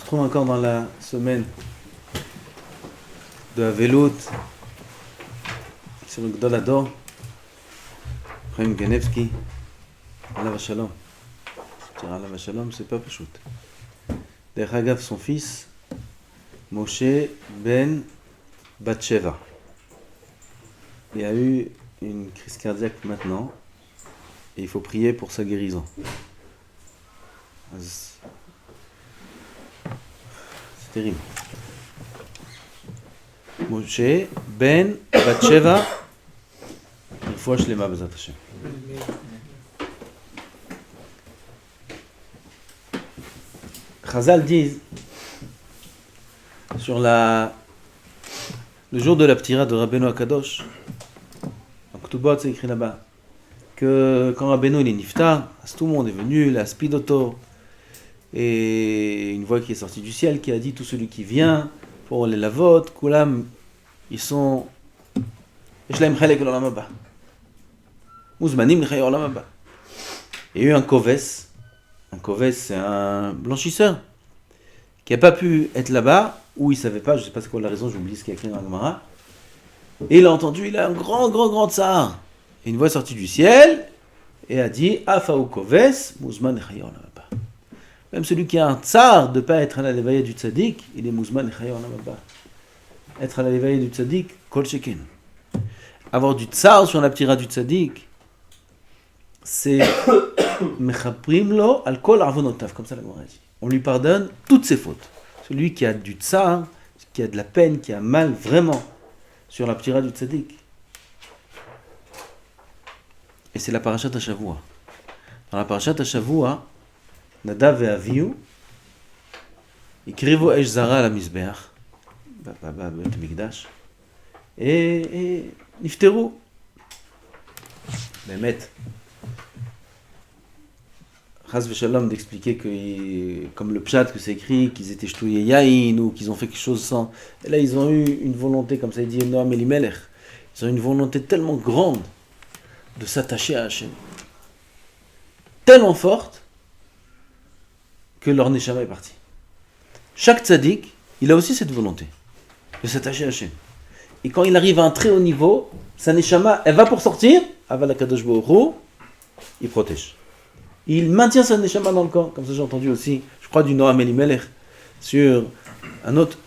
retrouve encore dans la semaine de Avelut sur le Gdol Hador, Chaim Kanevsky, Alav Shalom. Dire Alav Shalom, c'est pas pachout. Derech Hagav, son fils, Moshe ben Batsheva. Il a eu une crise cardiaque maintenant et il faut prier pour sa guérison. C'est terrible. Moshe ben Batsheva, une fois je l'ai ma bezat Hashem. Chazal disent sur le jour de la ptira de Rabbeinu Akadosh, en Ketubot c'est écrit là-bas, que quand Rabbeinu il est niftar, tout le monde est venu, la spidoto, et une voix qui est sortie du ciel qui a dit tout celui qui vient pour les lavot, kulam, ils sont Yeshlaim chelek l'olam haba, muzmanim l'chay l'olam haba. Il y a eu un koves c'est un blanchisseur qui n'a pas pu être là-bas, ou il ne savait pas, je ne sais pas c'est quoi la raison, j'ai oublié ce qu'il y a écrit dans la Gemara, et il a entendu, il a un grand tsar, et une voix sortie du ciel, et a dit, Afaou koves, muzman l'chay l'olam haba. Même celui qui a un tsar de ne pas être à la lévaïa du tzaddik, il est muzman l'chay l'olam haba. Être à la lévaïa du tzaddik, kol shekin. Avoir du tsar sur la ptira du tzaddik, c'est mechaprim lo al kol arvonotav, comme ça la Gemara dit. On lui pardonne toutes ses fautes. Celui qui a du tsar, qui a de la peine, qui a mal vraiment sur la ptira du tzaddik. Et c'est la parashat Hashavua. Dans la parashat Hashavua, Nadav et Avihu, ikrivu esh zara la mizbeach, b'Beit Mikdash, et nifteru. Bémet. Chas v'shalom d'expliquer que, comme le pshat que c'est écrit, qu'ils étaient ch'touillés yaïn ou qu'ils ont fait quelque chose sans. Et là, ils ont eu une volonté, comme ça il dit Noam Elimelech, ils ont une volonté tellement grande de s'attacher à Hachem, tellement forte que leur neshama est parti. Chaque tzaddik, il a aussi cette volonté de s'attacher à Hachem. Et quand il arrive à un très haut niveau, sa neshama, elle va pour sortir, aval HaKadosh Baruch Hu, il protège. Il maintient sa neshama dans le corps, comme ça j'ai entendu aussi, je crois du Noam Elimelech, sur un autre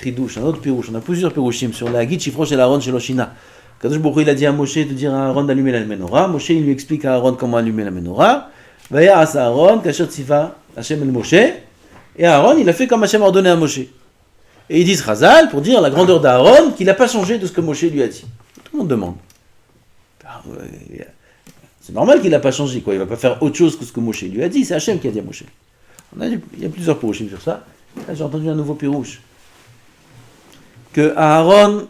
chidouche, un autre pirouche, on a plusieurs pirouchim, sur la Hagid Shifro Shel Aaron Shel Oshina. Kadosh Baruch Hu, il a dit à Moshe de dire à Aaron d'allumer la menorah. Moshe, il lui explique à Aaron comment allumer la menorah. Vaya'as Aaron, kasher tziva Hashem el Moshe. Et Aaron, il a fait comme Hashem a ordonné à Moshe. Et ils disent Chazal, pour dire la grandeur d'Aaron, qu'il n'a pas changé de ce que Moshe lui a dit. Tout le monde demande. C'est normal qu'il n'a pas changé, quoi. Il ne va pas faire autre chose que ce que Moshe lui a dit. C'est Hashem qui a dit à Moshe. Il y a plusieurs pirouchim sur ça. Là, j'ai entendu un nouveau pirouche. Que Aaron,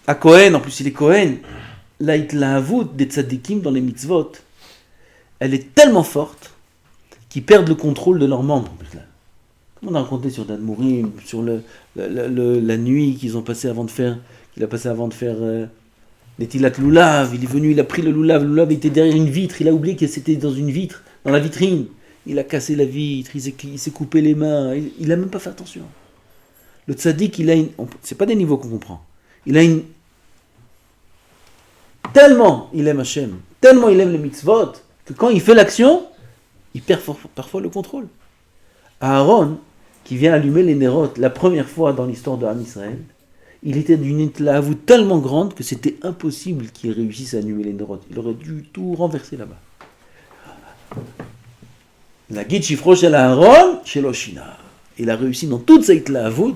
à Cohen, en plus il est Cohen, la hitlahavut des tzadikim dans les mitzvot, elle est tellement forte qu'ils perdent le contrôle de leurs membres. Comme on a raconté sur Dan Mourim, sur la nuit qu'il a passé avant de faire les tilat loulav, il est venu, il a pris le loulav était derrière une vitre, il a oublié que c'était dans une vitre, dans la vitrine, il a cassé la vitre, il s'est coupé les mains, il n'a même pas fait attention. Le tzaddik, c'est pas des niveaux qu'on comprend, tellement il aime Hashem, tellement il aime les mitzvot, que quand il fait l'action, il perd parfois le contrôle. Aaron, qui vient allumer les Nerot la première fois dans l'histoire de Ham Israël, il était d'une hitlahavut tellement grande que c'était impossible qu'il réussisse à allumer les Nerot. Il aurait dû tout renverser là-bas. La Gid Shifro Shel Aaron Shel Oshina. Il a réussi dans toute sa hitlahavut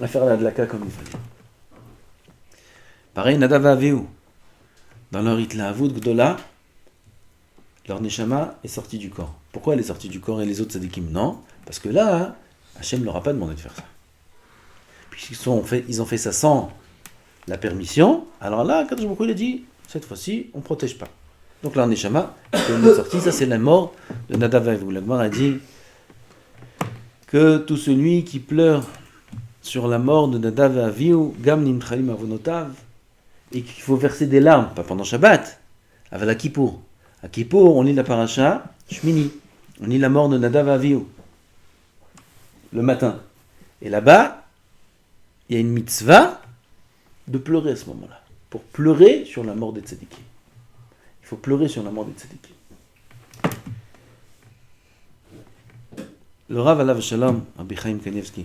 à faire la dlaka comme il fallait. Pareil, Nadav et Avihu. Dans leur hitlahavut gdola, leur neshama est sortie du corps. Pourquoi elle est sortie du corps et les autres tzadikim non? Parce que là, Hachem ne leur a pas demandé de faire ça. Puisqu'ils ont fait ça sans la permission, alors là, Kadosh Baruch Hu, il a dit, cette fois-ci, on ne protège pas. Donc leur neshama est sortie, ça c'est la mort de Nadav et Avihu. La Gemara a dit que tout celui qui pleure sur la mort de Nadav et Avihu, Gam Nimchalim Avonotav, et qu'il faut verser des larmes, pas pendant Shabbat, avec la Kippour. À Kippour, on lit la paracha Shmini, on lit la mort de Nadav et Avihu. le matin. Et là-bas, il y a une mitzvah de pleurer à ce moment-là. Pour pleurer sur la mort des tzadikim. Il faut pleurer sur la mort des tzadikim. Le Rav Alav Shalom, Rabbi Chaim Kanievski,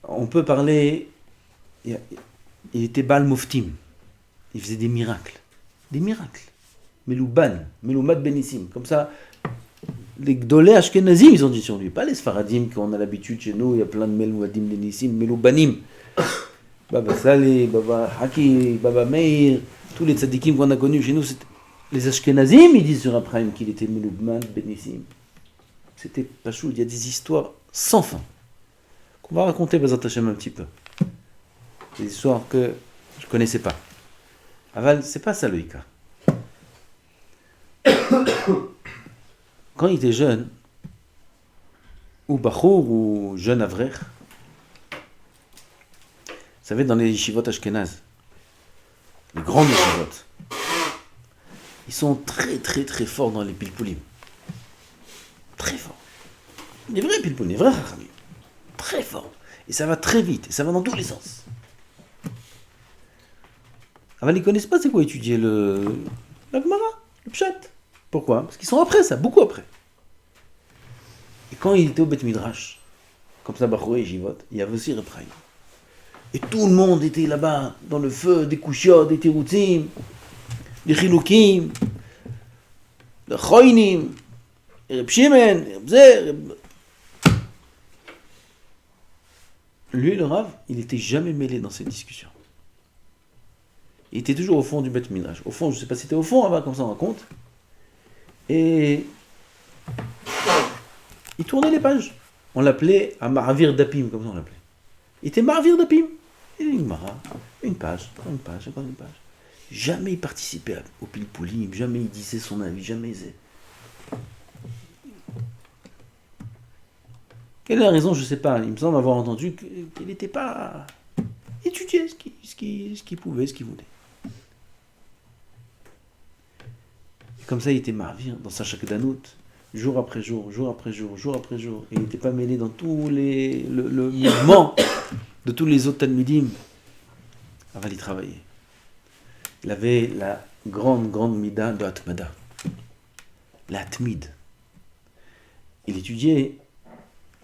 on peut parler, il était Baal Moftim, il faisait des miracles. Melouban, Meloumat Benissim, comme ça, les Gdolé Ashkenazim, ils ont dit sur lui, pas les Sfaradim qu'on a l'habitude chez nous, il y a plein de Melouadim Benissim, Meloubanim, Baba Saleh, Baba Haki, Baba Meir, tous les tzadikim qu'on a connus chez nous, les Ashkenazim, ils disent sur Abraham qu'il était Melouban Benissim. C'était Pachou, il y a des histoires sans fin, qu'on va raconter Bezat Hashem un petit peu. Des histoires que je ne connaissais pas. Aval, c'est pas ça le Ika. Quand il était jeune, ou Bachour, ou jeune Avrer, vous savez, dans les yeshivot Ashkenaz, les grandes yeshivot, ils sont très très très forts dans les pilpoulim. Très forts. Les vrais pilpoulim, les vrais chachamim. Très forts. Et ça va très vite, et ça va dans tous les sens. Aval, ils ne connaissent pas c'est quoi étudier la Gemara, le Pshat. Pourquoi? Parce qu'ils sont après ça, beaucoup après. Et quand il était au Beth Midrash, comme ça, Bachour et Yeshivot, il y avait aussi Reb Chaim. Et tout le monde était là-bas, dans le feu, des Kushiot, des Terutzim, des Chilukim, des Choinim, des Reb Shimon, des Reb Zer. Lui, le Rav, il n'était jamais mêlé dans ces discussions. Il était toujours au fond du Beth Midrash. Au fond, je ne sais pas si c'était au fond, là-bas, comme ça on raconte. Et il tournait les pages. On l'appelait un Maravir Dapim, comme ça on l'appelait. Il était Maravir Dapim. Il était une page, encore une page. Jamais il participait au pilpoulim, jamais il disait son avis, jamais il... Quelle est la raison? Je ne sais pas. Il me semble avoir entendu qu'il n'était pas étudié ce qu'il pouvait, ce qu'il voulait. Et comme ça, il était marvir dans sa Shakdanout, jour après jour. Et il n'était pas mêlé dans tous le mouvement de tous les autres Talmidim. Avant d'y travailler. Il avait la grande mida de Atmada. La Atmid. Il étudiait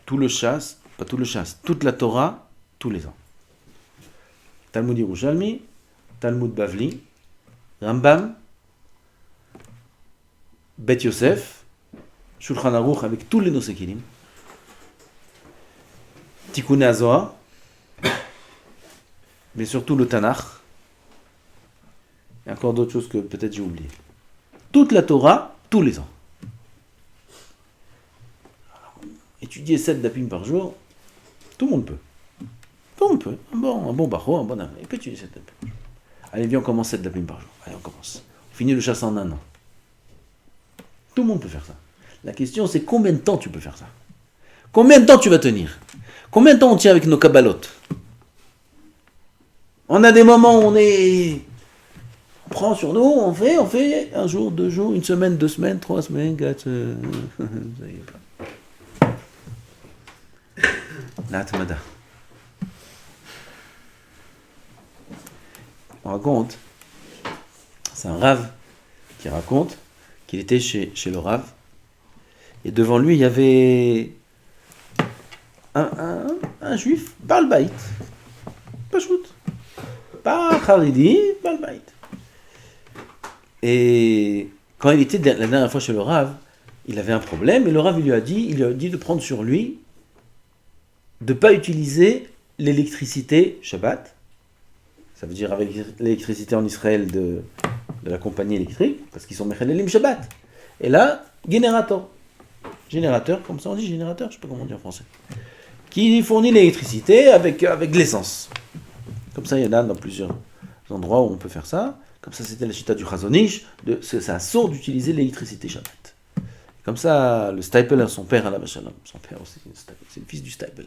toute la Torah, tous les ans. Talmud Yerushalmi, Talmud Bavli, Rambam, Bet Yosef, Shulchan Aruch avec tous les Nosekilim, Tikkun HaZohar, mais surtout le Tanakh, et encore d'autres choses que peut-être j'ai oubliées. Toute la Torah, tous les ans. Étudier 7 dapim par jour, tout le monde peut. Un bon barreau, un bon âme. Il peut étudier 7 dapim par jour. Allez, viens, on commence 7 dapim par jour. Allez, on commence. On finit le chasse en un an. Tout le monde peut faire ça. La question, c'est combien de temps tu peux faire ça? Combien de temps tu vas tenir? Combien de temps on tient avec nos kabbalotes? On a des moments où on prend sur nous, on fait un jour, 2 jours, une semaine, 2 semaines, 3 semaines, 4... La Atmada. On raconte, c'est un Rav qui raconte qu'il était chez le Rav, et devant lui il y avait un juif, Baal Bait, pas choute, pas Haridi, Baal Bait. Et quand il était la dernière fois chez le Rav, il avait un problème, et le Rav il lui a dit de prendre sur lui de ne pas utiliser l'électricité Shabbat, ça veut dire avec l'électricité en Israël de la compagnie électrique, parce qu'ils sont Mechalelim Shabbat. Et là, générateur, comme ça on dit générateur, je ne sais pas comment on dit en français, qui fournit l'électricité avec de l'essence. Comme ça, il y en a dans plusieurs endroits où on peut faire ça. Comme ça, c'était la chita du Chazon Ish, c'est un sort d'utiliser l'électricité Shabbat. Comme ça, le Stapler, son père, Alav Shalom, son père aussi, c'est le fils du Stapler.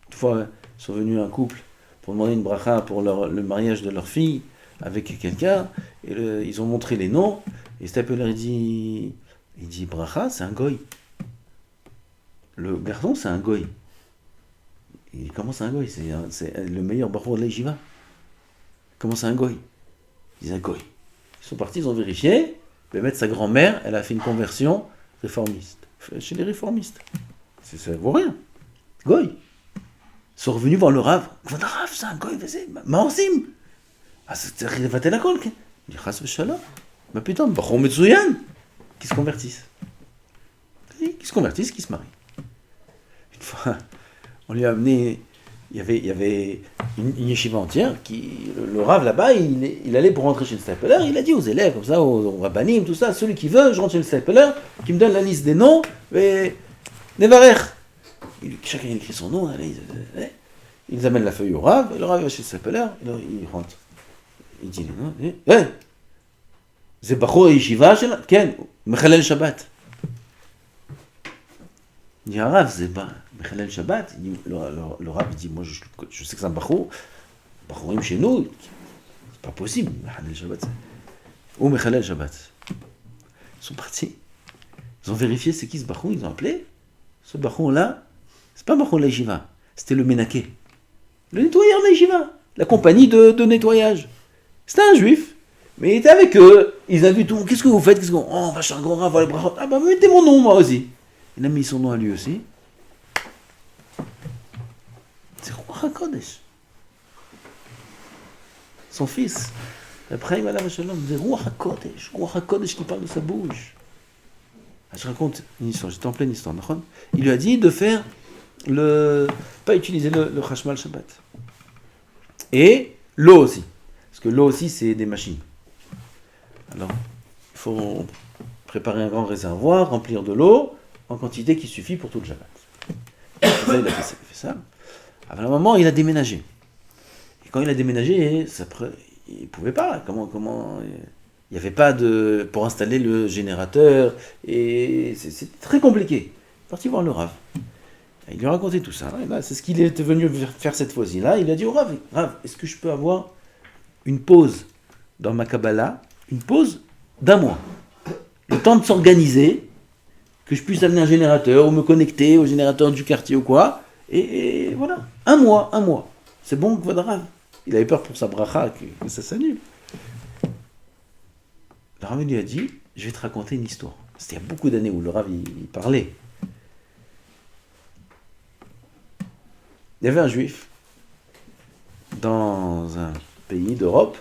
Une fois, ils sont venus un couple pour demander une bracha pour le mariage de leur fille avec quelqu'un, et ils ont montré les noms, Et Stapler, il dit Bracha, c'est un goy. Le garçon, c'est un goy. Il dit, comment c'est un goy? C'est le meilleur barreau de l'Ejiva. Comment c'est un goy? Il dit un goy. Ils sont partis, ils ont vérifié. Mettre sa grand-mère, elle a fait une conversion réformiste. Chez les réformistes. Ça vaut rien. Goy. Ils sont revenus voir le Rav. Le Rav, c'est un goy, vas-y, Maosim. Ah, c'est Rivaté la colque. Il dit, Chas v'shalom. Mais putain, Bachon Metsuyan. Qui se convertissent. Qui se convertissent, qui se marient. Une fois, on lui a amené. Il y avait une yeshiva entière, le Rav là-bas, il allait pour rentrer chez le Stapler, il a dit aux élèves, comme ça, aux rabbanim, tout ça, celui qui veut, je rentre chez le Stapler, qui me donne la liste des noms, et Nevarer. Chacun il écrit son nom, ils amènent la feuille au Rav, le Rav va chez le Stapler, il rentre. Il dit les noms, c'est Bachor yeshiva, Ken, Mechalel Shabbat. Il dit, Rav, c'est pas Mechalel Shabbat. Le Rav dit, moi je sais que c'est un Bachou. Bachourim chez nous, c'est pas possible. Mechalel Shabbat. Ou Mechalel Shabbat. Ils sont partis. Ils ont vérifié c'est qui ce Bachou, ils ont appelé. Ce Bachou-là, c'est pas Bachou de la Yeshiva, c'était le Ménaké. Le nettoyeur de la Yeshiva. La compagnie de nettoyage. C'était un juif. Mais il était avec eux. Ils ont vu tout. Qu'est-ce que vous faites? Oh, on va chez un grand Rav, les brachot. Ah bah mettez mon nom, moi aussi. Il a mis son nom à lui aussi. C'est Ruach HaKodesh. Son fils. Après, il m'a dit, c'est Ruach HaKodesh. Ruach HaKodesh qui parle de sa bouche. Je raconte une histoire, j'étais en pleine histoire. Il lui a dit de faire pas utiliser le Chashmal Shabbat. Et l'eau aussi. Parce que l'eau aussi, c'est des machines. Alors, il faut préparer un grand réservoir, remplir de l'eau, en quantité qui suffit pour tout le Shabbat. Il a fait ça. À un moment, il a déménagé. Et quand il a déménagé, il ne pouvait pas. Comment il n'y avait pas pour installer le générateur. Et c'est très compliqué. Il est parti voir le Rav. Il lui a raconté tout ça. Et là, c'est ce qu'il était venu faire cette fois-ci-là. Il a dit au Rav, est-ce que je peux avoir une pause dans ma Kabbalah, une pause d'1 mois, le temps de s'organiser, que je puisse amener un générateur ou me connecter au générateur du quartier ou quoi, et voilà, 1 mois. C'est bon, Kvadrav. Il avait peur pour sa bracha que ça s'annule. Le Rav lui a dit, je vais te raconter une histoire. C'était il y a beaucoup d'années où le Rav il parlait. Il y avait un juif dans un pays d'Europe.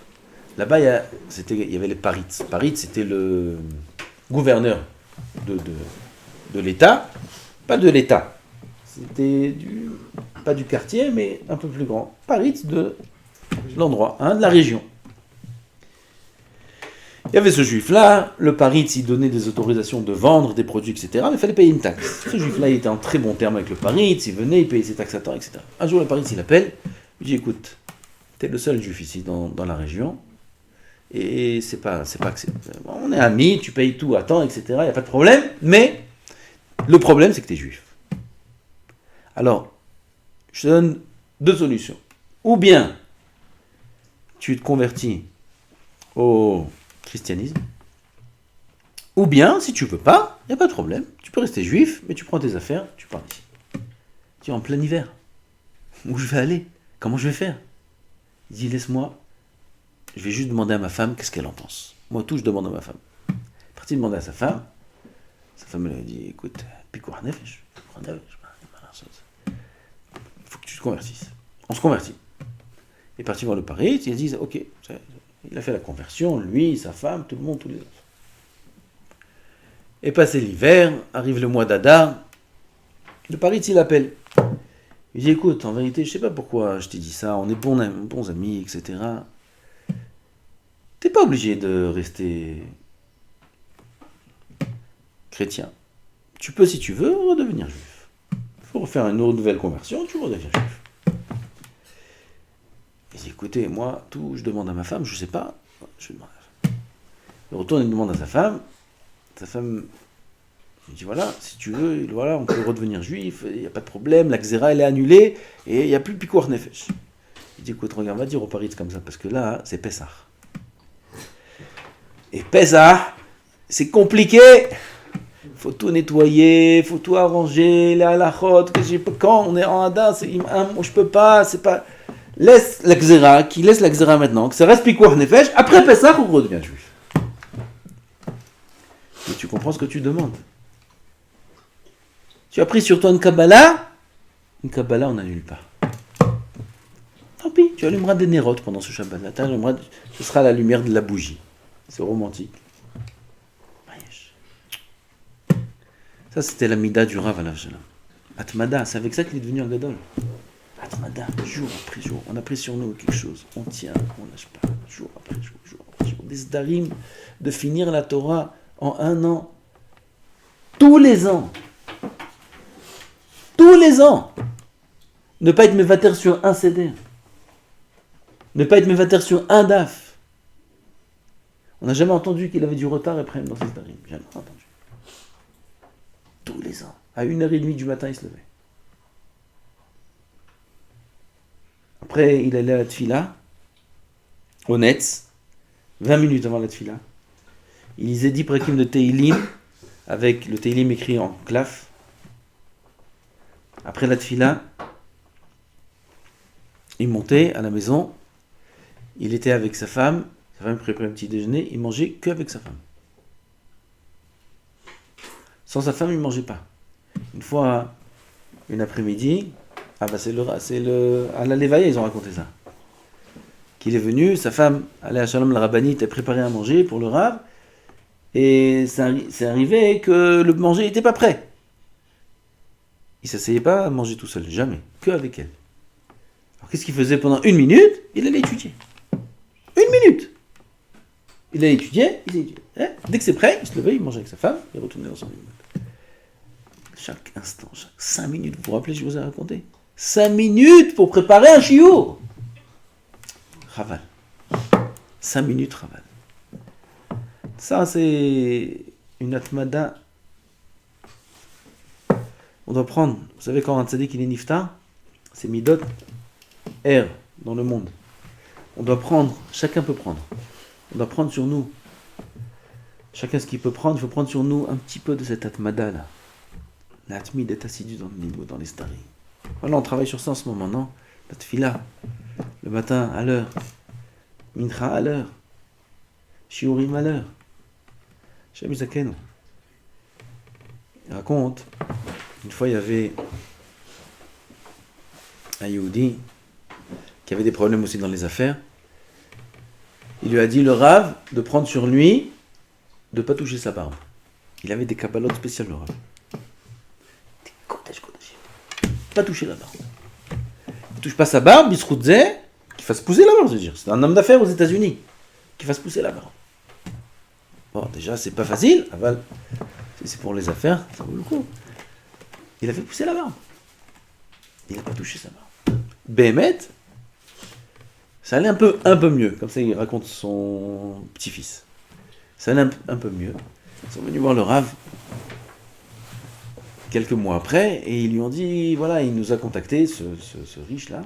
Là-bas, il y avait les Parites. Parites, c'était le gouverneur de l'État. Pas de l'État. C'était pas du quartier, mais un peu plus grand. Parites de l'endroit, de la région. Il y avait ce juif-là. Le Parite, il donnait des autorisations de vendre des produits, etc. Mais il fallait payer une taxe. Ce juif-là, il était en très bon terme avec le Parite. Il venait, il payait ses taxes à temps, etc. Un jour, le Parite, il appelle. Il dit, écoute, t'es le seul juif ici dans la région. Et c'est pas on est amis, tu payes tout à temps, etc. Il n'y a pas de problème, mais le problème, c'est que tu es juif. Alors, je te donne 2 solutions. Ou bien, tu te convertis au christianisme, ou bien, si tu veux pas, il n'y a pas de problème. Tu peux rester juif, mais tu prends tes affaires, tu pars ici. Tu es en plein hiver. Où je vais aller? Comment je vais faire? Il dit, laisse-moi. Je vais juste demander à ma femme qu'est-ce qu'elle en pense. Moi, tout, je demande à ma femme. Il est parti demander à sa femme. Sa femme, elle a dit, écoute, Pikour Nefesh, il faut que tu te convertisses. On se convertit. Il est parti voir le Paris, il a dit, ok, il a fait la conversion, lui, sa femme, tout le monde, tous les autres. Et passé l'hiver, arrive le mois d'Adar, le Paris, il appelle. Il dit, écoute, en vérité, je sais pas pourquoi je t'ai dit ça, on est bons amis, etc. T'es pas obligé de rester chrétien. Tu peux, si tu veux, redevenir juif. Il faut refaire une nouvelle conversion, tu redeviens juif. Il dit, écoutez, moi, tout, je demande à ma femme, je sais pas, je demande à sa femme. Il retourne et demande à sa femme, il dit, voilà, si tu veux, voilà, on peut redevenir juif, il n'y a pas de problème, la xéra, elle est annulée, et il n'y a plus Pikour Nefesh. Il dit, écoute, regarde, on va dire au Paris comme ça, parce que là, c'est Pessah. Et Pessah, c'est compliqué. Faut tout nettoyer, faut tout arranger, les halachot, quand on est en Hadar, je peux pas, c'est pas... Laisse la xéra, qui laisse la xéra maintenant, que ça reste pikuach nefesh, après Pessah, on redevient juif. Et tu comprends ce que tu demandes. Tu as pris sur toi une Kabbalah, on n'annule pas. Tant pis, tu allumeras des nérotes pendant ce Shabbat. Ce sera la lumière de la bougie. C'est romantique. Ça, c'était la mida du Rav Alav Shalom. Atmada, c'est avec ça qu'il est devenu un gadol. Atmada, jour après jour. On a pris sur nous quelque chose. On tient, on lâche pas. Jour après jour, jour après jour. Des sdarim de finir la Torah en 1 an. Tous les ans. Tous les ans. Ne pas être mevater sur un seder. Ne pas être mevater sur un daf. On n'a jamais entendu qu'il avait du retard et près dans ces sdarim. Jamais entendu. Tous les ans. À 1h30 du matin, il se levait. Après, il allait à la tfila, au Netz, 20 minutes avant la tfila. Il lisait 10 prakim de Teilim, avec le Teilim écrit en claf. Après la tfila, il montait à la maison, il était avec sa femme préparait un petit déjeuner, il mangeait qu'avec sa femme. Sans sa femme, il ne mangeait pas. Une fois, une après-midi, à la Lévaïa, ils ont raconté ça. Qu'il est venu, sa femme, allait à Shalom la Rabbanite, a préparé à manger pour le Rav, et c'est arrivé que le manger n'était pas prêt. Il ne s'asseyait pas à manger tout seul, jamais, qu'avec elle. Alors qu'est-ce qu'il faisait pendant 1 minute? Il allait étudier. 1 minute! Il allait étudier, Dès que c'est prêt, il se levait, il mangeait avec sa femme, il retournait dans son lit. Chaque instant, chaque 5 minutes, vous vous rappelez, je vous ai raconté 5 minutes pour préparer un chiour. Raval. 5 minutes, Raval. Ça, c'est une atmada. On doit prendre, vous savez, quand un tzaddik il est niftar, c'est midot, R, dans le monde. On doit prendre, chacun peut prendre. On doit prendre sur nous. Chacun ce qu'il peut prendre, il faut prendre sur nous un petit peu de cette atmada là. La atmid est assidu dans le niveau, dans les staris. Voilà, on travaille sur ça en ce moment, non? La tfila, le matin à l'heure, mincha à l'heure, shiurim à l'heure. Shem Zakenu. Il raconte, une fois il y avait un Yehudi qui avait des problèmes aussi dans les affaires. Il lui a dit, le Rav, de prendre sur lui de ne pas toucher sa barbe. Il avait des kabbalotes spéciales, le Rav. Pas toucher la barbe. Il ne touche pas sa barbe, il se roudait, qu'il fasse pousser la barbe, je veux dire. C'est un homme d'affaires aux États-Unis, qu'il fasse pousser la barbe. Bon, déjà, c'est pas facile, aval. Si c'est pour les affaires, ça vaut le coup. Il a fait pousser la barbe. Il n'a pas touché sa barbe. Béhémet, ça allait un peu mieux. Comme ça, il raconte son petit-fils. Ça allait un peu mieux. Ils sont venus voir le Rav quelques mois après, et ils lui ont dit, voilà, il nous a contacté, ce riche-là,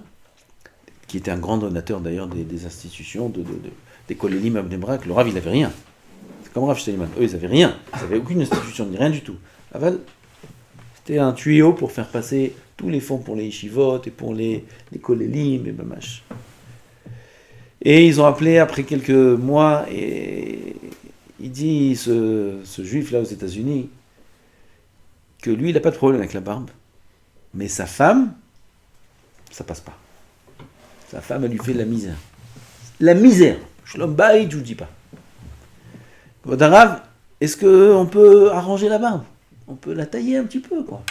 qui était un grand donateur d'ailleurs des institutions, des Kolélim à Bnei Brak. Le Rav, il n'avait rien. C'est comme Rav Steinman. Eux, ils n'avaient rien. Ils n'avaient aucune institution, rien du tout. Aval, c'était un tuyau pour faire passer tous les fonds pour les yeshivot, et pour les Kolélim, et Bamash. Et ils ont appelé après quelques mois, et il dit, ce juif-là aux États-Unis, que lui, il n'a pas de problème avec la barbe, mais sa femme, ça passe pas. Sa femme, elle lui fait de la misère. La misère. Shlom Bayit, je vous dis pas. Vodarav, est-ce qu'on peut arranger la barbe? On peut la tailler un petit peu, quoi.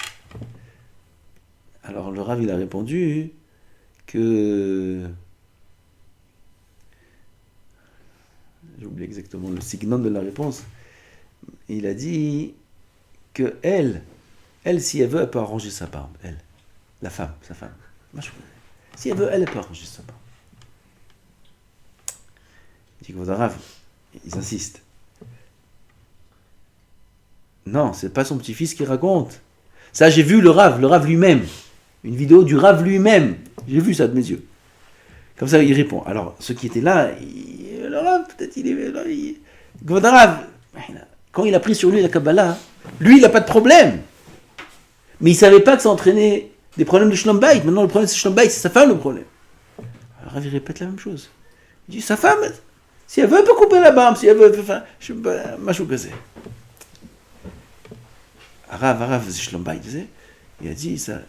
Alors le Rav, il a répondu que... J'ai oublié exactement le signal de la réponse. Il a dit que elle, si elle veut, elle peut arranger sa barbe. Elle, la femme, sa femme. Si elle veut, elle peut arranger sa barbe. Il dit que Vodarav, ils insistent. Non, c'est pas son petit-fils qui raconte. Ça, j'ai vu le Rav lui-même. Une vidéo du Rav lui-même. J'ai vu ça de mes yeux. Comme ça, il répond. Alors, ceux qui étaient là, le Rav, peut-être il est là. Vodarav, quand il a pris sur lui la Kabbalah, lui, il n'a pas de problème. Mais il ne savait pas que ça entraînait des problèmes de Shlom Bayit. Maintenant, le problème, c'est Shlom Bayit, c'est sa femme le problème. Alors, il répète la même chose. Il dit, sa femme, si elle veut, elle peut couper la barbe, si elle veut, enfin, je suis pas, machou que c'est. Arav, c'est Shlom Bayit, tu sais. Il a dit, ça,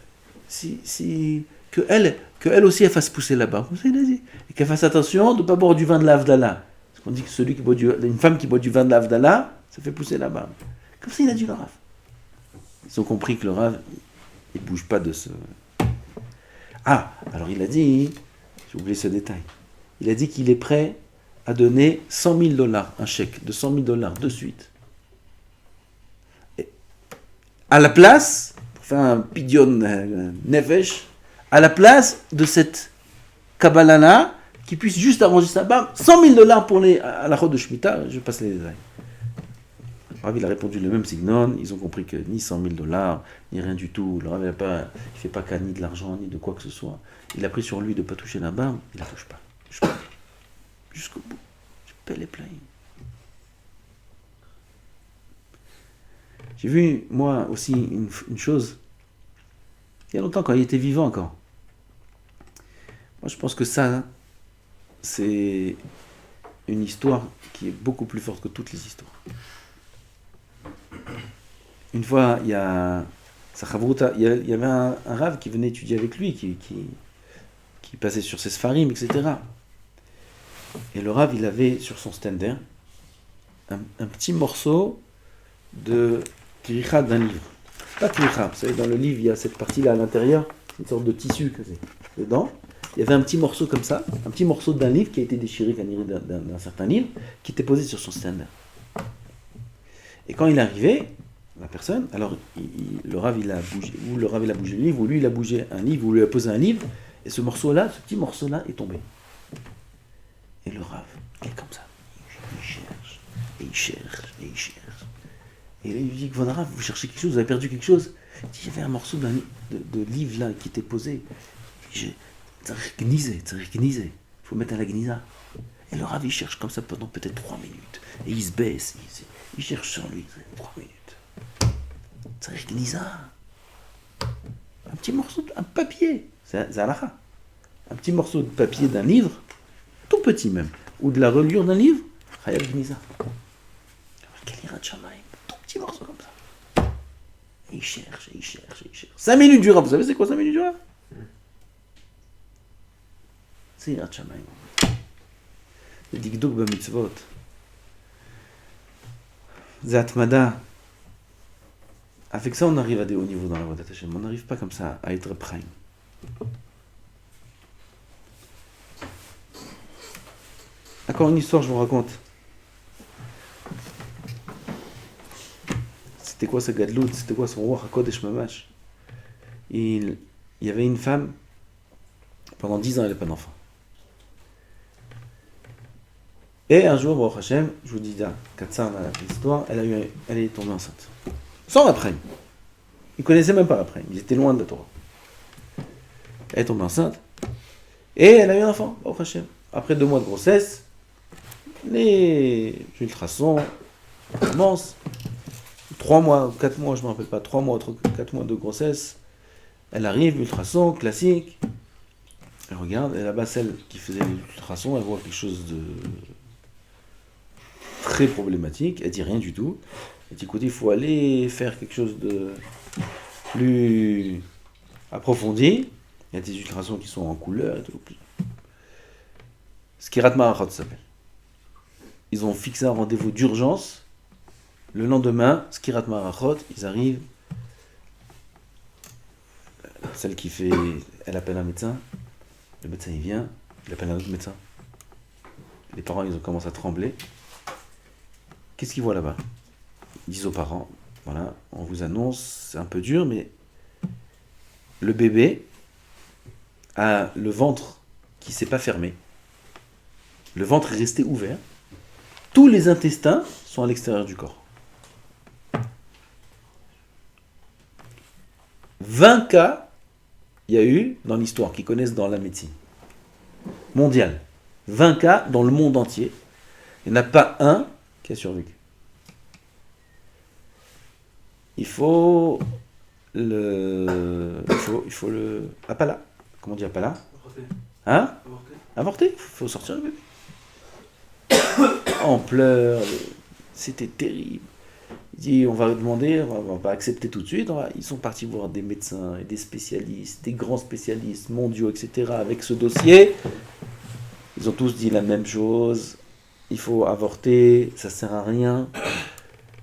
que elle aussi, elle fasse pousser la barbe. Comme ça, il a dit. Et qu'elle fasse attention de ne pas boire du vin de l'Avdallah. Parce qu'on dit que une femme qui boit du vin de l'Avdallah, ça fait pousser la barbe. Comme ça, il a dit le Rav. Ils ont compris que le Rav, il ne bouge pas de ce... Ah, alors il a dit, j'ai oublié ce détail, il a dit qu'il est prêt à donner $100,000, un chèque de $100,000 de suite. Et à la place, pour faire un pidyon nefesh, à la place de cette Kabbalah-là, qui puisse juste arranger sa barbe, $100,000 pour les à la chôte de Shemitah, je passe les détails. Rav, il a répondu le même signon, ils ont compris que ni $100,000, ni rien du tout, le Rav il ne fait pas cas ni de l'argent, ni de quoi que ce soit. Il a pris sur lui de ne pas toucher la barbe, il ne la touche pas. Jusqu'au bout. Je paie les plaintes. J'ai vu, moi aussi, une chose, il y a longtemps, quand il était vivant encore. Moi, je pense que ça, c'est une histoire qui est beaucoup plus forte que toutes les histoires. Une fois, il y avait un Rav qui venait étudier avec lui, qui passait sur ses Sfarim, etc. Et le Rav, il avait sur son stender un petit morceau de Kricha d'un livre. Pas Kricha, vous savez, dans le livre, il y a cette partie-là à l'intérieur, une sorte de tissu que c'est dedans. Il y avait un petit morceau comme ça, un petit morceau d'un livre qui a été déchiré d'un certain livre, qui était posé sur son stender. Et quand il est arrivé, la personne, alors le Rav il a bougé, ou le Rav il a bougé le livre, ou lui il a bougé un livre, ou lui a posé un livre, et ce morceau-là, ce petit morceau-là est tombé. Et le Rav, il est comme ça, il cherche, et il cherche, et il cherche. Et là, il lui dit, Von Rav, vous cherchez quelque chose, vous avez perdu quelque chose. Il dit, il y avait un morceau de livre là qui était posé. Il faut mettre à la gnisa. Et le Rav il cherche comme ça pendant peut-être 3 minutes. Et il se baisse, il cherche sur lui, 3 minutes. Tzarich gnisa. Un petit morceau, un papier, c'est halakha. Un petit morceau de papier d'un livre, tout petit même, ou de la reliure d'un livre, chayav gnisa. Quel ira de Shamaïm, tout petit morceau comme ça. Et il cherche. 5 minutes du Rav, vous savez c'est quoi 5 minutes du Rav? C'est ira de Shamaïm. Le dikdouk b'mitzvot. Zatmada. Avec ça, on arrive à des hauts niveaux dans la voie d'Hashem. On n'arrive pas comme ça à être prime. Encore une histoire, je vous raconte. C'était quoi ce gadlout? C'était quoi son roi HaKodesh Mamash? Il y avait une femme, pendant 10 ans, elle n'avait pas d'enfant. Et un jour, Baruch Hashem, je vous dis, Katsar, l'histoire, elle est tombée enceinte. Sans la prime. Ils ne connaissaient même pas la prime. Ils étaient loin de la Torah. Elle est tombée enceinte. Et elle a eu un enfant, Baruch Hashem. Après 2 mois de grossesse, les ultrasons commencent. 3 mois, 4 mois, je ne me rappelle pas, 3 mois, 4 mois de grossesse. Elle arrive, ultrason, classique. Elle regarde, et là-bas, celle qui faisait l'ultrason, elle voit quelque chose de très problématique. Elle dit rien du tout. Elle dit, écoutez, il faut aller faire quelque chose de plus approfondi. Il y a des ultrasons qui sont en couleur et tout. Skirat Marachot s'appelle. Ils ont fixé un rendez-vous d'urgence. Le lendemain, Skirat Marachot, ils arrivent. Celle qui fait, elle appelle un médecin. Le médecin il vient, il appelle un autre médecin. Les parents ils ont commencé à trembler. Qu'est-ce qu'ils voient là-bas? Ils disent aux parents, voilà, on vous annonce, c'est un peu dur, mais le bébé a le ventre qui ne s'est pas fermé. Le ventre est resté ouvert. Tous les intestins sont à l'extérieur du corps. 20 cas, il y a eu dans l'histoire, qui connaissent dans la médecine mondiale. 20 cas dans le monde entier. Il n'y en a pas un qui a survécu. il faut le appala. Comment on dit appala? Hein? Avorter. Il faut sortir le bébé. On pleure. C'était terrible. Il dit, on va demander, on va accepter tout de suite. Ils sont partis voir des médecins et des spécialistes, des grands spécialistes mondiaux, etc. Avec ce dossier. Ils ont tous dit la même chose. Il faut avorter, ça sert à rien.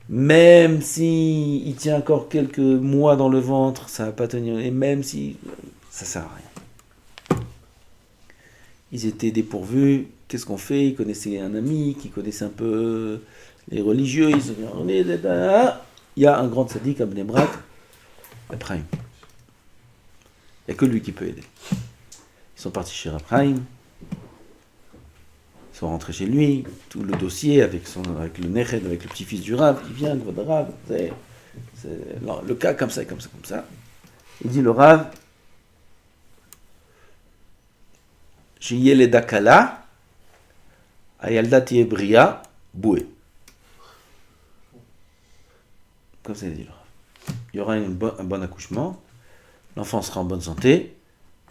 Même si il tient encore quelques mois dans le ventre, ça va pas tenir. Et même si ça sert à rien. Ils étaient dépourvus. Qu'est-ce qu'on fait? Ils connaissaient un ami qui connaissait un peu les religieux. Ils se sont dit, il y a un grand tzaddik à Bnei Brak, Ephraim. Il n'y a que lui qui peut aider. Ils sont partis chez Ephraim. Ils sont rentrés chez lui, tout le dossier avec le Neched, avec le petit-fils du Rav qui vient, le Rav, c'est le cas comme ça. Il dit le Rav, Shiye le dakala, ayalda tiye bria, boué. Comme ça il dit le Rav. Il y aura un bon accouchement, l'enfant sera en bonne santé,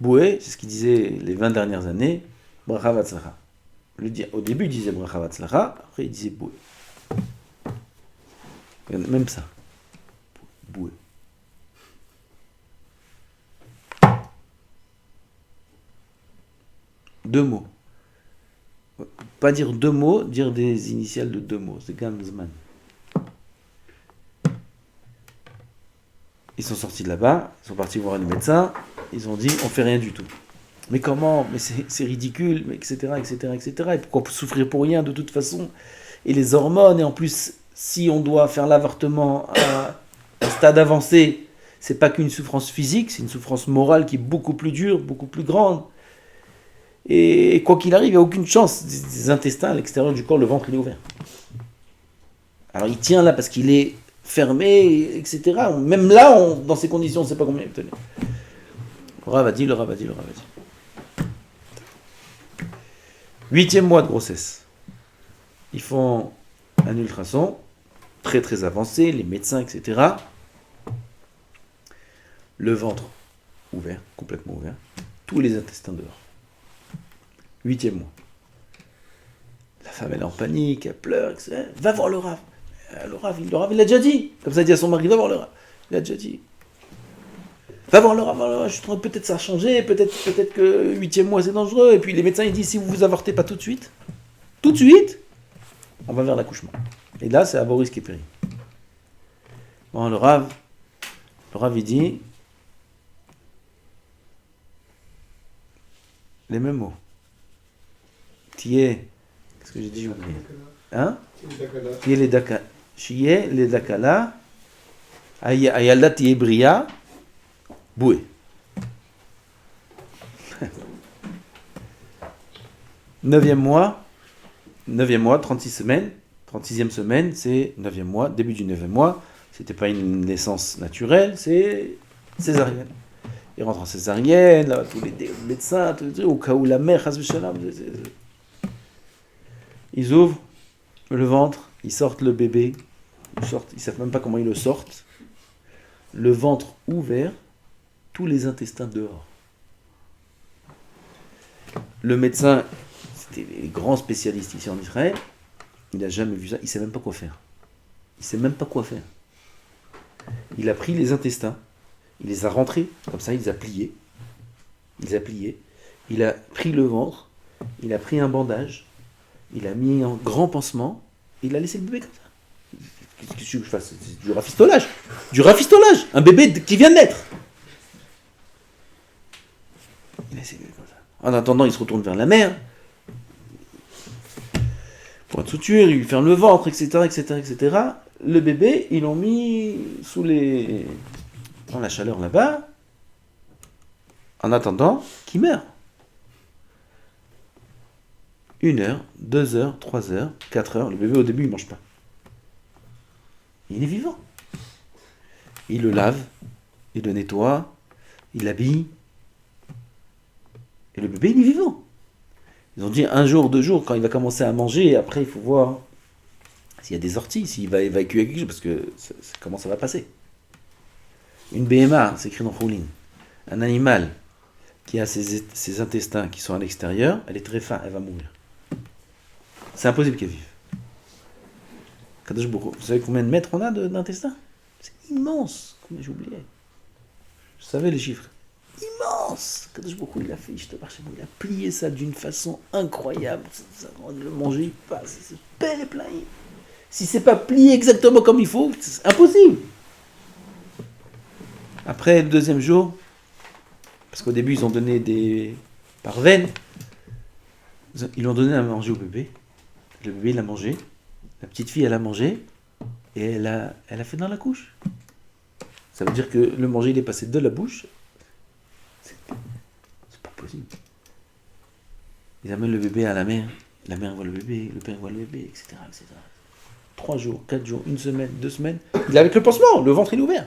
boué, c'est ce qu'il disait les 20 dernières années, bracha vatzlacha. Au début, il disait bracha vatzlacha, après il disait boué. Même ça. Boué. Deux mots. Pas dire deux mots, dire des initiales de deux mots. C'est Gamzman. Ils sont sortis de là-bas, ils sont partis voir les médecins, ils ont dit on fait rien du tout. Mais comment? Mais c'est ridicule, mais etc. Et pourquoi souffrir pour rien de toute façon? Et les hormones, et en plus, si on doit faire l'avortement à un stade avancé, c'est pas qu'une souffrance physique, c'est une souffrance morale qui est beaucoup plus dure, beaucoup plus grande. Et quoi qu'il arrive, il n'y a aucune chance. Des intestins à l'extérieur du corps, le ventre il est ouvert. Alors il tient là parce qu'il est fermé, etc. Même là, dans ces conditions, on ne sait pas combien il tenait. Le Rav a dit. 8e mois de grossesse. Ils font un ultrason très très avancé, les médecins, etc. Le ventre ouvert, complètement ouvert, tous les intestins dehors. 8e mois. La femme elle est en panique, elle pleure, etc. Va voir le Rav. Le Rav, il l'a déjà dit. Comme ça, il dit à son mari, va voir le Rav. Il a déjà dit. Va voir le Rav, je trouve peut-être ça a changé, peut-être que 8e mois c'est dangereux. Et puis les médecins ils disent si vous vous avortez pas tout de suite, on va vers l'accouchement. Et là c'est abord risque et péril. Bon, le Rav il dit les mêmes mots. Tiye, qu'est-ce que j'ai dit, j'ai oublié. Hein? Tiye les dakala. Shiye les dakala. Ayalda tiye bria. Boué. 9e mois, 36 semaines. 36e semaine, c'est 9e mois, début du 9e mois. C'était pas une naissance naturelle, c'est césarienne. Il rentre en césarienne, là, tous les médecins, au cas où la mère, ils ouvrent le ventre, ils sortent le bébé, ils savent même pas comment ils le sortent. Le ventre ouvert, tous les intestins dehors. Le médecin, c'était les grands spécialistes ici en Israël, il n'a jamais vu ça, il ne sait même pas quoi faire. Il a pris les intestins, il les a rentrés, comme ça, il les a pliés. Il a pris le ventre, il a pris un bandage, il a mis un grand pansement, et il a laissé le bébé comme ça. Qu'est-ce que tu veux que je fasse? C'est du rafistolage. Un bébé qui vient de naître. Il a laissé le bébé comme ça. En attendant, il se retourne vers la mère. Point de suture, il lui ferme le ventre, etc. Le bébé, ils l'ont mis dans la chaleur là-bas, en attendant qu'il meure. 1 heure, 2 heures, 3 heures, 4 heures, le bébé au début il ne mange pas. Il est vivant. Il le lave, il le nettoie, il l'habille, et le bébé il est vivant. Ils ont dit 1 jour, 2 jours, quand il va commencer à manger, après il faut voir s'il y a des orties, s'il va évacuer quelque chose, parce que comment ça va passer. Une BMA, c'est écrit dans Choulin. Un animal qui a ses intestins qui sont à l'extérieur, elle est très faim, elle va mourir. C'est impossible qu'elle vive. Vous savez combien de mètres on a d'intestins? C'est immense. J'ai oublié. Je savais les chiffres. Immense. Kadosh Baruch Hu, il a fait, il a plié ça d'une façon incroyable. Le manger, il passe. C'est père et plein. Si c'est pas plié exactement comme il faut, c'est impossible. Après le deuxième jour, parce qu'au début ils ont donné des par veine, ils l'ont donné à manger au bébé. Le bébé il a mangé, la petite fille elle a mangé et elle a fait dans la couche. Ça veut dire que le manger il est passé de la bouche. C'est pas possible. Ils amènent le bébé à la mère voit le bébé, le père voit le bébé, etc., etc. 3 jours, 4 jours, 1 semaine, 2 semaines, il est avec le pansement, le ventre il est ouvert.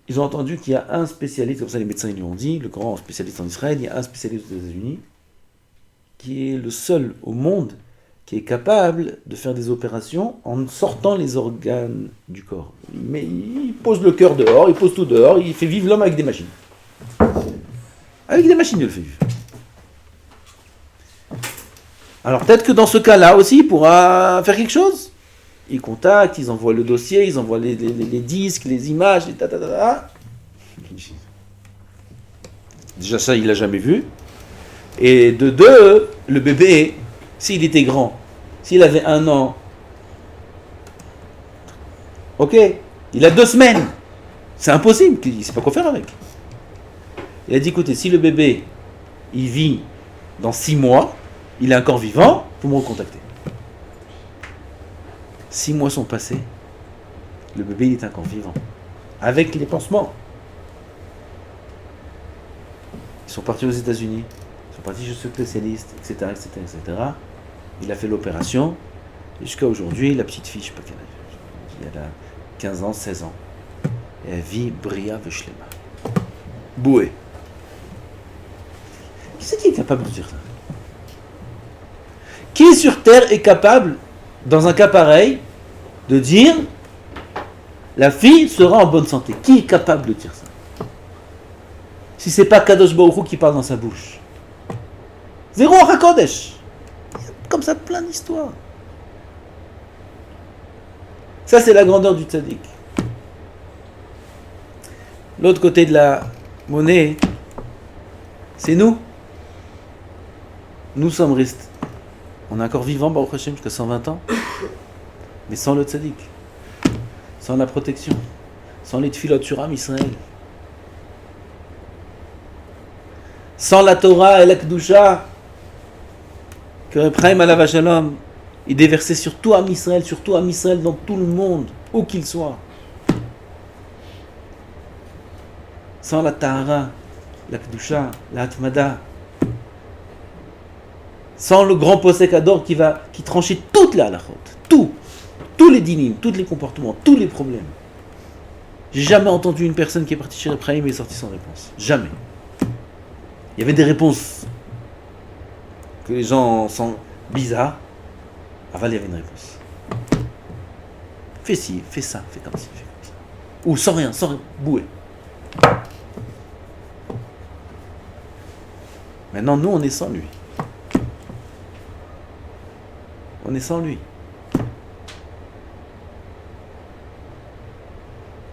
Ils ont entendu qu'il y a un spécialiste, comme ça les médecins ils lui ont dit, le grand spécialiste en Israël, il y a un spécialiste aux États-Unis qui est le seul au monde qui est capable de faire des opérations en sortant les organes du corps. Mais il pose le cœur dehors, il pose tout dehors, il fait vivre l'homme avec des machines. Avec des machines, il le fait vivre. Alors peut-être que dans ce cas-là aussi, il pourra faire quelque chose. Ils contactent, ils envoient le dossier, ils envoient les disques, les images, les ta. Déjà ça, il l'a jamais vu. Et de deux, le bébé, s'il était grand, s'il avait 1 an, ok, il a 2 semaines, c'est impossible, il ne sait pas quoi faire avec. Il a dit, écoutez, si le bébé, il vit dans 6 mois, il est encore vivant, vous me recontactez. 6 mois sont passés, le bébé il est encore vivant, avec les pansements. Ils sont partis aux États-Unis, ils sont partis chez ce spécialiste, etc., etc., etc. Il a fait l'opération, et jusqu'à aujourd'hui, la petite fille, je ne sais pas quelle âge, elle a 15 ans, 16 ans, et elle vit Bria Veshlema. Boué. Qui c'est qui est capable de dire ça? Qui sur Terre est capable, dans un cas pareil, de dire la fille sera en bonne santé? Qui est capable de dire ça? Si c'est pas Kadosh Baruch Hu qui parle dans sa bouche. Zéro Hakodesh. Comme ça, plein d'histoires. Ça, c'est la grandeur du tzaddik. L'autre côté de la monnaie, c'est nous. Nous sommes restés. On est encore vivants, Baruch Hashem, jusqu'à 120 ans. Mais sans le tzaddik. Sans la protection. Sans les tfilot sur Am Israël. Sans la Torah et la Kedusha que Ephraim alav shalom il déversait sur tout Am Israël, dans tout le monde, où qu'il soit. Sans la Tahara, la Kedusha, la Hatmada. Sans le grand posek Ador qui tranchait toute la halachot, tous les dinim, tous les comportements, tous les problèmes. J'ai jamais entendu une personne qui est partie chez Ephraim et est sortie sans réponse. Jamais. Il y avait des réponses que les gens sont bizarres. Avant, il y avait une réponse. Fais ci, fais ça, fais comme ci, fais comme ça. Ou sans rien, boué. Maintenant, nous, on est sans lui. On est sans lui.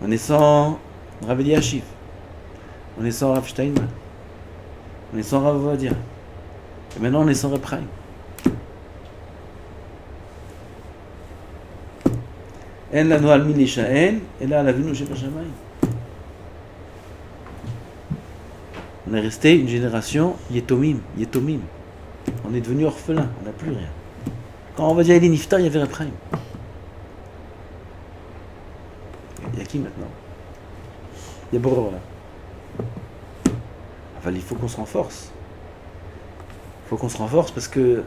On est sans Rav Eliashiv. On est sans Rav Steinman. On est sans Rav Ovadia. Et maintenant, on est sans Reb Chaim. En lanu al mi lishaen, ela al avinu shebashamayim. On est resté une génération yetomim. On est devenu orphelin, on n'a plus rien. Quand on va dire Eli Niftar, il y avait Reb Chaim. Il y a qui maintenant? Il y a Boror là. Enfin, il faut qu'on se renforce. Il faut qu'on se renforce parce que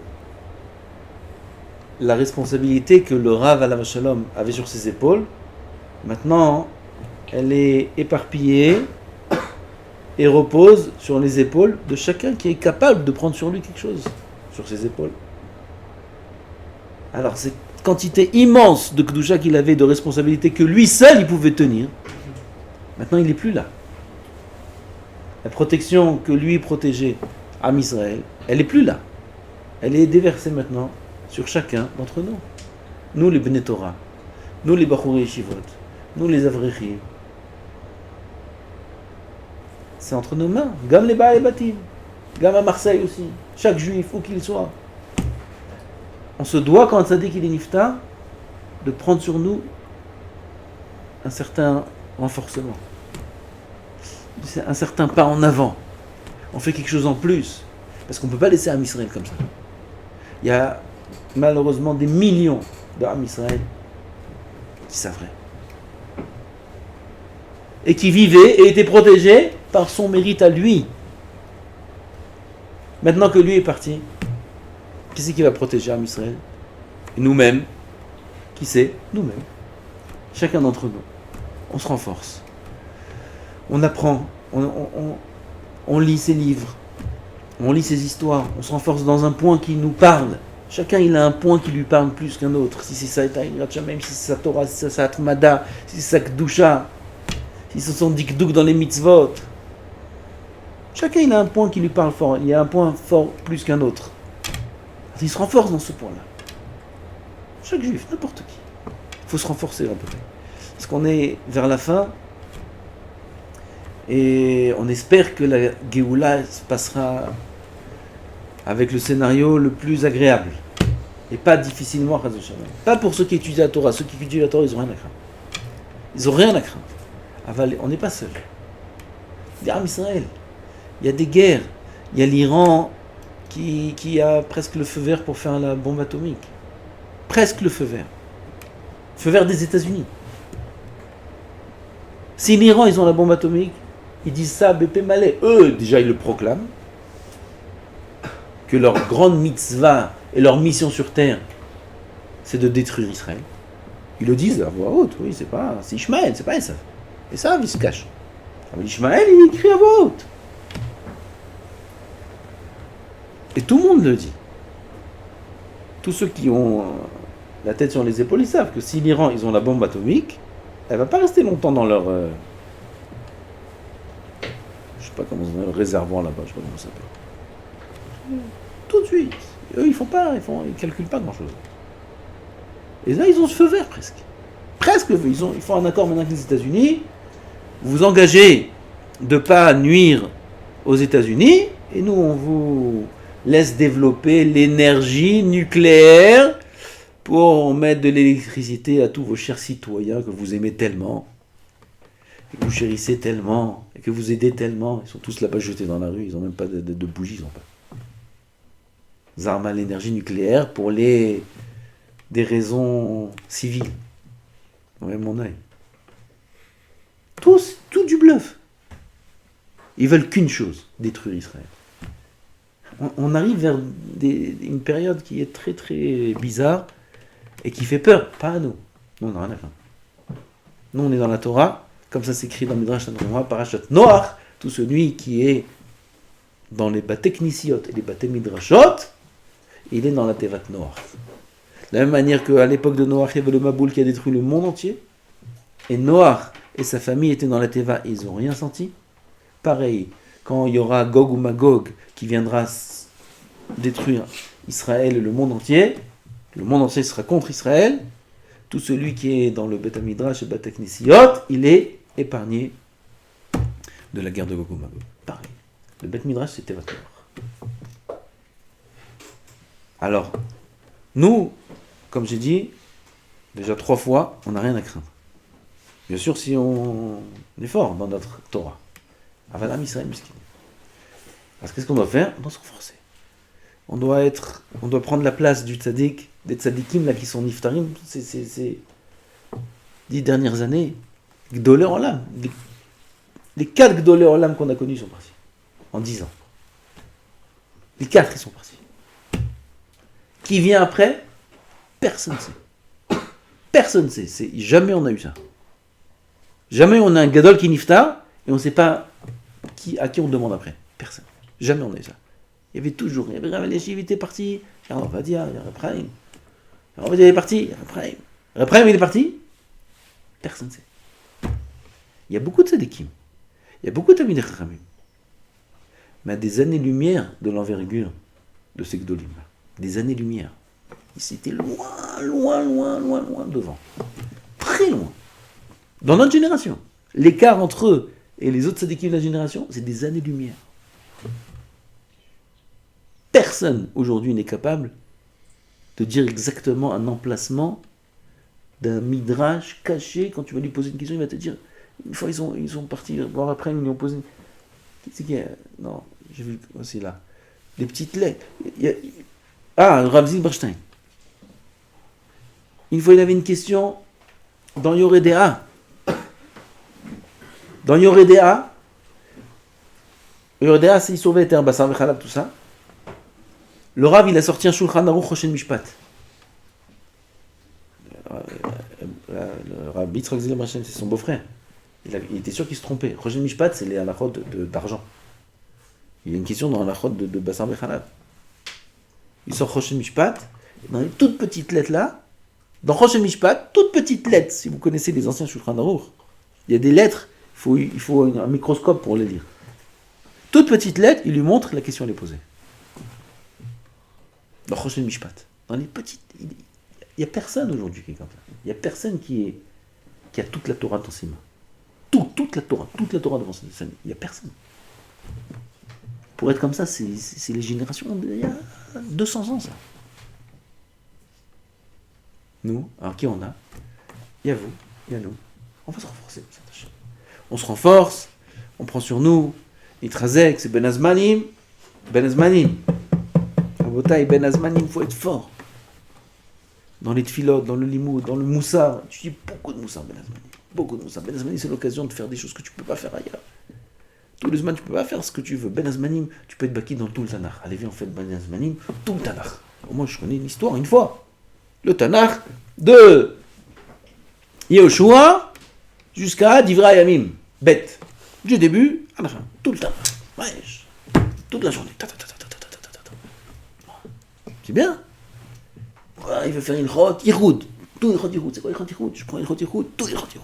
la responsabilité que le Rav alav shalom avait sur ses épaules, maintenant, elle est éparpillée et repose sur les épaules de chacun qui est capable de prendre sur lui quelque chose, sur ses épaules. Alors cette quantité immense de Kedusha qu'il avait, de responsabilité que lui seul il pouvait tenir, maintenant il n'est plus là. La protection que lui protégeait Am Israël, elle n'est plus là. Elle est déversée maintenant sur chacun d'entre nous. Nous les Bnei Torah, nous les Bachurei Yeshivot, nous les Avrechim. C'est entre nos mains. Gam les Baal et Batim. Gam à Marseille aussi. Chaque juif, où qu'il soit. On se doit, quand ça dit qu'il est nifta, de prendre sur nous un certain renforcement. Un certain pas en avant. On fait quelque chose en plus. Parce qu'on ne peut pas laisser Am Israël comme ça. Il y a malheureusement des millions d'Am Israël qui savent rien. Et qui vivaient et étaient protégés par son mérite à lui. Maintenant que lui est parti, qui c'est qui va protéger Am Israël? Et nous-mêmes. Qui c'est? Nous-mêmes. Chacun d'entre nous. On se renforce. On apprend. On lit ses livres. On lit ses histoires. On se renforce dans un point qui nous parle. Chacun il a un point qui lui parle plus qu'un autre. Si c'est sa Yirat Shamayim, si c'est sa Torah, si c'est sa Atmada, si c'est sa Kedusha, si c'est son Dikduk dans les mitzvot. Chacun il a un point qui lui parle fort. Il y a un point fort plus qu'un autre. Il se renforce dans ce point-là. Chaque juif, n'importe qui. Il faut se renforcer un peu. Parce qu'on est vers la fin. Et on espère que la Géoula se passera avec le scénario le plus agréable. Et pas difficilement. Pas pour ceux qui étudient la Torah. Ceux qui étudient la Torah, ils n'ont rien à craindre. Ils n'ont rien à craindre. On n'est pas seul. Il y a Israël. Il y a des guerres. Il y a l'Iran qui a presque le feu vert pour faire la bombe atomique. Presque le feu vert. Feu vert des États-Unis. Si l'Iran, ils ont la bombe atomique, ils disent ça, BP Malais. Eux, déjà, ils le proclament. Que leur grande mitzvah et leur mission sur terre, c'est de détruire Israël. Ils le disent à voix haute. Oui, c'est Ishmaël, c'est pas Esav. Esav, il se cache. Mais Ishmaël, il crie à voix haute. Et tout le monde le dit. Tous ceux qui ont la tête sur les épaules, ils savent que si l'Iran, ils ont la bombe atomique, elle va pas rester longtemps dans leur... je sais pas comment ça s'appelle, le réservoir là-bas, je sais pas comment ça s'appelle. Tout de suite. Eux, ils calculent pas grand-chose. Et là, ils ont ce feu vert presque. Presque le feu. Ils font un accord maintenant avec les États-Unis. Vous vous engagez de pas nuire aux États-Unis, et nous, on vous laisse développer l'énergie nucléaire pour mettre de l'électricité à tous vos chers citoyens que vous aimez tellement, et que vous chérissez tellement, et que vous aidez tellement. Ils sont tous là-bas jetés dans la rue, ils n'ont même pas de bougies, ils n'ont pas. Ils arment à l'énergie nucléaire pour des raisons civiles. Ouais, mon œil. Tout du bluff. Ils veulent qu'une chose, détruire Israël. On arrive vers une période qui est très très bizarre et qui fait peur, pas à nous. Nous, on n'a rien à faire. Nous, on est dans la Torah, comme ça s'écrit dans Midrash Tanchuma, Parashat Noach, tout celui qui est dans les Baté Knisiot et les Baté Midrashot, il est dans la Tevat Noach. De la même manière qu'à l'époque de Noach, il y avait le Maboul qui a détruit le monde entier, et Noach et sa famille étaient dans la Teva, ils n'ont rien senti. Pareil, quand il y aura Gog ou Magog qui viendra détruire Israël et le monde entier sera contre Israël. Tout celui qui est dans le Beth Midrash et Beth Knisiot, il est épargné de la guerre de Gog ou Magog. Pareil. Le Beth Midrash, c'était votre mort. Alors, nous, comme j'ai dit, déjà 3 fois, on n'a rien à craindre. Bien sûr, si on est fort dans notre Torah. Avalam Israël Miskin. Parce qu'est-ce qu'on doit faire? On doit se renforcer. On doit prendre la place du tzaddik, des tzaddikim là qui sont niftarim, ces 10 dernières années. Gdolé Olam. Les 4 Gdolé Olam qu'on a connus sont partis. En 10 ans. Les 4 ils sont partis. Qui vient après? Personne ne sait. Personne ne sait. Jamais on a eu ça. Jamais on a un gadol qui niftar et on ne sait pas à qui on demande après. Personne. Jamais on a eu ça. Il y avait toujours, il y avait Rav Eliashiv, il était parti, il y a Ravadia, il y a Rav Chaim. Alors, il est parti, Après, il est parti. Personne ne sait. Il y a beaucoup de tzadikim. Il y a beaucoup de Talmidei Chachamim. Mais à des années-lumière de l'envergure de ces Gdolim. Des années-lumière. Ils étaient loin devant. Très loin. Dans notre génération. L'écart entre eux et les autres tzadikim de la génération, c'est des années-lumière. Personne aujourd'hui n'est capable de dire exactement un emplacement d'un midrash caché. Quand tu vas lui poser une question, il va te dire, une fois ils sont partis voir après, ils lui ont posé... C'est qui Non, j'ai vu aussi là. Des petites lettres. Rav Zilberstein. Une fois, il avait une question dans Yoredea. Dans Yoredea, c'est Issourvé, Eter, Basar, Vechalab, tout ça. Le Rav, il a sorti un Shulchan Aruch Choshen Mishpat. Le Rav Yitzhak Zilberstein, c'est son beau-frère. Il était sûr qu'il se trompait. Choshen Mishpat, c'est les halachot d'argent. Il y a une question dans halachot de Basar Vechalab. Il sort Choshen Mishpat, dans les toutes petites lettres là, dans Choshen Mishpat, toutes petites lettres, si vous connaissez les anciens Shulchan Aruch, il y a des lettres, il faut un microscope pour les lire. Toutes petites lettres, il lui montre la question elle est posée. Dans Choshen Mishpat. Dans les petites... Il n'y a personne aujourd'hui qui est comme ça. Il n'y a personne qui a toute la Torah dans ses mains. Toute la Torah devant ses mains. Il n'y a personne. Pour être comme ça, c'est les générations d'il y a 200 ans, ça. Nous, alors qui on a? Il y a vous, il y a nous. On va se renforcer. On se renforce, on prend sur nous. Itrazek, c'est Ben Azmanim. Rabotai, Ben Azmanim, il faut être fort. Dans les tfilotes, dans le limoud, dans le moussar. Tu dis beaucoup de moussar, Ben Azmanim. Beaucoup de moussar. Ben Azmanim, c'est l'occasion de faire des choses que tu ne peux pas faire ailleurs. Tous les semaines, tu ne peux pas faire ce que tu veux. Ben Azmanim, tu peux être baki dans tout le Tanakh. Allez, viens, on fait Ben Azmanim, tout le Tanakh. Moi, je connais une histoire, une fois. Le Tanakh de Yehoshua jusqu'à Divrei Hayamim. Bête. Du début à la fin. Tout le Tanakh. Ouais, toute la journée. C'est bien. Il veut faire une Ilchot Yichud. Tout Ilchot Yichud. C'est quoi Ilchot Yichud? Je prends Ilchot Yichud, tout Ilchot Yichud.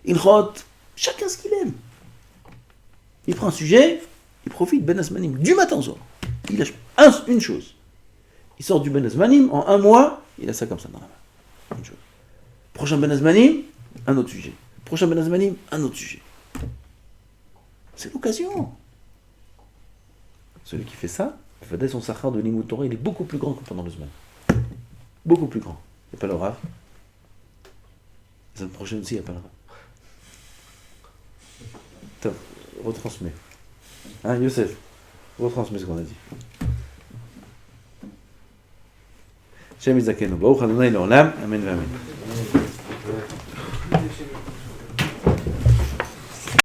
Ilchot, chacun ce qu'il aime. Il prend un sujet, il profite Ben Azmanim du matin au soir. Il lâche une chose. Il sort du Ben Azmanim, en un mois, il a ça comme ça dans la main. Une chose. Prochain Ben Azmanim, un autre sujet. Prochain Ben Azmanim, un autre sujet. C'est l'occasion. Celui qui fait ça, son sachar de Limud Torah, il est beaucoup plus grand que pendant le Zman. Beaucoup plus grand. Il n'y a pas le Rav. La semaine prochaine aussi, il n'y a pas le Rav. Top, retransmets. Hein, Youssef, retransmets ce qu'on a dit. Shem Yizakenu, Baruch Adonai Le'olam, Amen v'Amen.